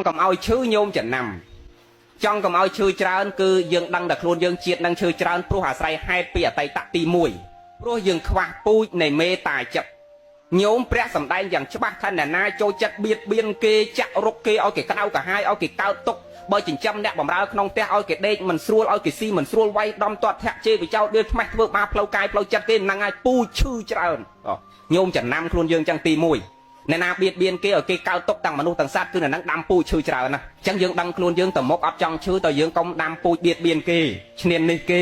ង់កំឲ្យឈឺញោមចំណាំចង់កំឲ្យឈឺច្រើនគឺយើងដឹងតែខ្លួនយើងជាតិនឹងឈឺច្រើនព្រោះអាស្រ័យហេតុពីអតីតទី1ព្រោះយើងខ្វះពូជនៃមេតាចិត្តញោមព្រះសម្ដែងយ៉ាងច្បាស់ថាអ្នកណាចូលចិត្តបៀតបៀនគេចាក់រុកគេឲ្យគេក្តៅកាហាយឲ្យគេកើតទុកបើចិញ្ចឹមអ្នកបម្រើក្នុងផ្ទះឲ្យគេដេកមិនស្រួលឲ្យគេស៊ីមិនស្រួលវាយដំទាត់ធាក់ជេរវិចោតដៀលថ្មេះធ្វើបាបផ្លូវកាយផ្លូវចិត្តគេហ្នឹងហើយពូជឈឺច្រើនញោមចំណាំខ្លួនយើងចឹងទី1អ្នកណាបៀតបៀនគេឲ្យគេកើតទុកទាំងមនុស្សទាំងសត្វគឺអ្នកហ្នឹងដាំពូជឈឺច្រើនណាស់អញ្ចឹងយើងដឹងខ្លួនយើងទៅមុខអត់ចង់ឈឺតើយើងកុំដាំពូជបៀតបៀនគេឈ្នាននេះគេ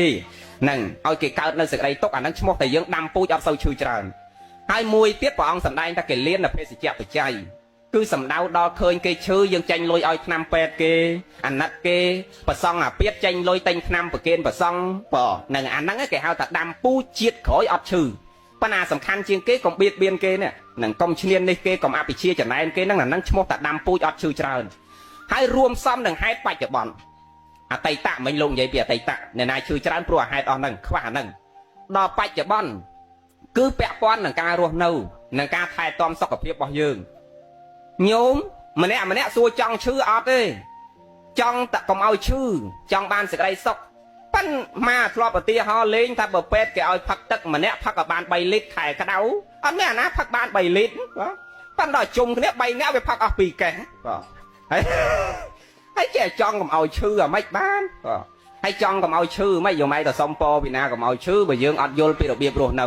ហ្នឹងឲ្យគេកើតនៅសេចក្តីទុកអាហ្នឹងឈ្មោះតែយើងដាំពូជអត់សូវឈឺច្រើនហើយមួយទៀតព្រះអង្គសម្ដែងថាគេលៀននៅភេសជ្ជៈបច្ច័យគឺសំដៅដល់ឃើញគេឈឺយើងចាញ់លុយឲ្យថ្នាំពេទ្យគេអាណិតគេប្រសង់អាពាតចាញ់លុយតែងថ្នាំប្រគេនប្រសង់ហ្នឹងអាហ្នឹងគេហៅថាដាំពូជជាតិក្រោយអត់ឈឺប៉ុន្តែសំខាន់ជាងគេកុំបៀតបៀនគេនេះនឹងកុំឈ្នាននេះគេកុំអភិជាចំណែនគេហ្នឹងអាហ្នឹងឈ្មោះថាដាំពូជអត់ឈឺច្រើនហើយរួមសំនឹងហេតុបច្ចុប្បន្នអតីតមិញលោកនិយាយពីអតីតអ្នកណាឈឺច្រើនព្រោះហេតុអស់ហ្នឹងខ្វះអាហ្នឹងដល់បច្ចុប្បន្នគឺពាក់ព័ន្ធនឹងការរស់នៅនឹងការថែទាំសុខភាពរបស់យើងញោមម្នាក់សួរចង់ឈឺអត់ទេចង់តែកុំឲ្យឈឺចង់បានសេចក្តីសុខប៉ិនមកធ្លាប់ឧទាហរណ៍លេងថាបើពេទ្យគេឲ្យផឹកទឹកម្នាក់ផឹកឲ្យបាន3លីត្រខែក្តៅអត់មានអាណាផឹកបាន3លីត្រប៉ិនដល់ជុំគ្នា3នាក់វាផឹកអស់2កេះហើយចេះចង់កុំឲ្យឈឺអាម៉េចបានហើយចង់កុំឲ្យឈឺម៉េចយកម៉ែទៅសុំពរពីណាកុំឲ្យឈឺបើយើងអត់យល់ពីរបៀបរស់នៅ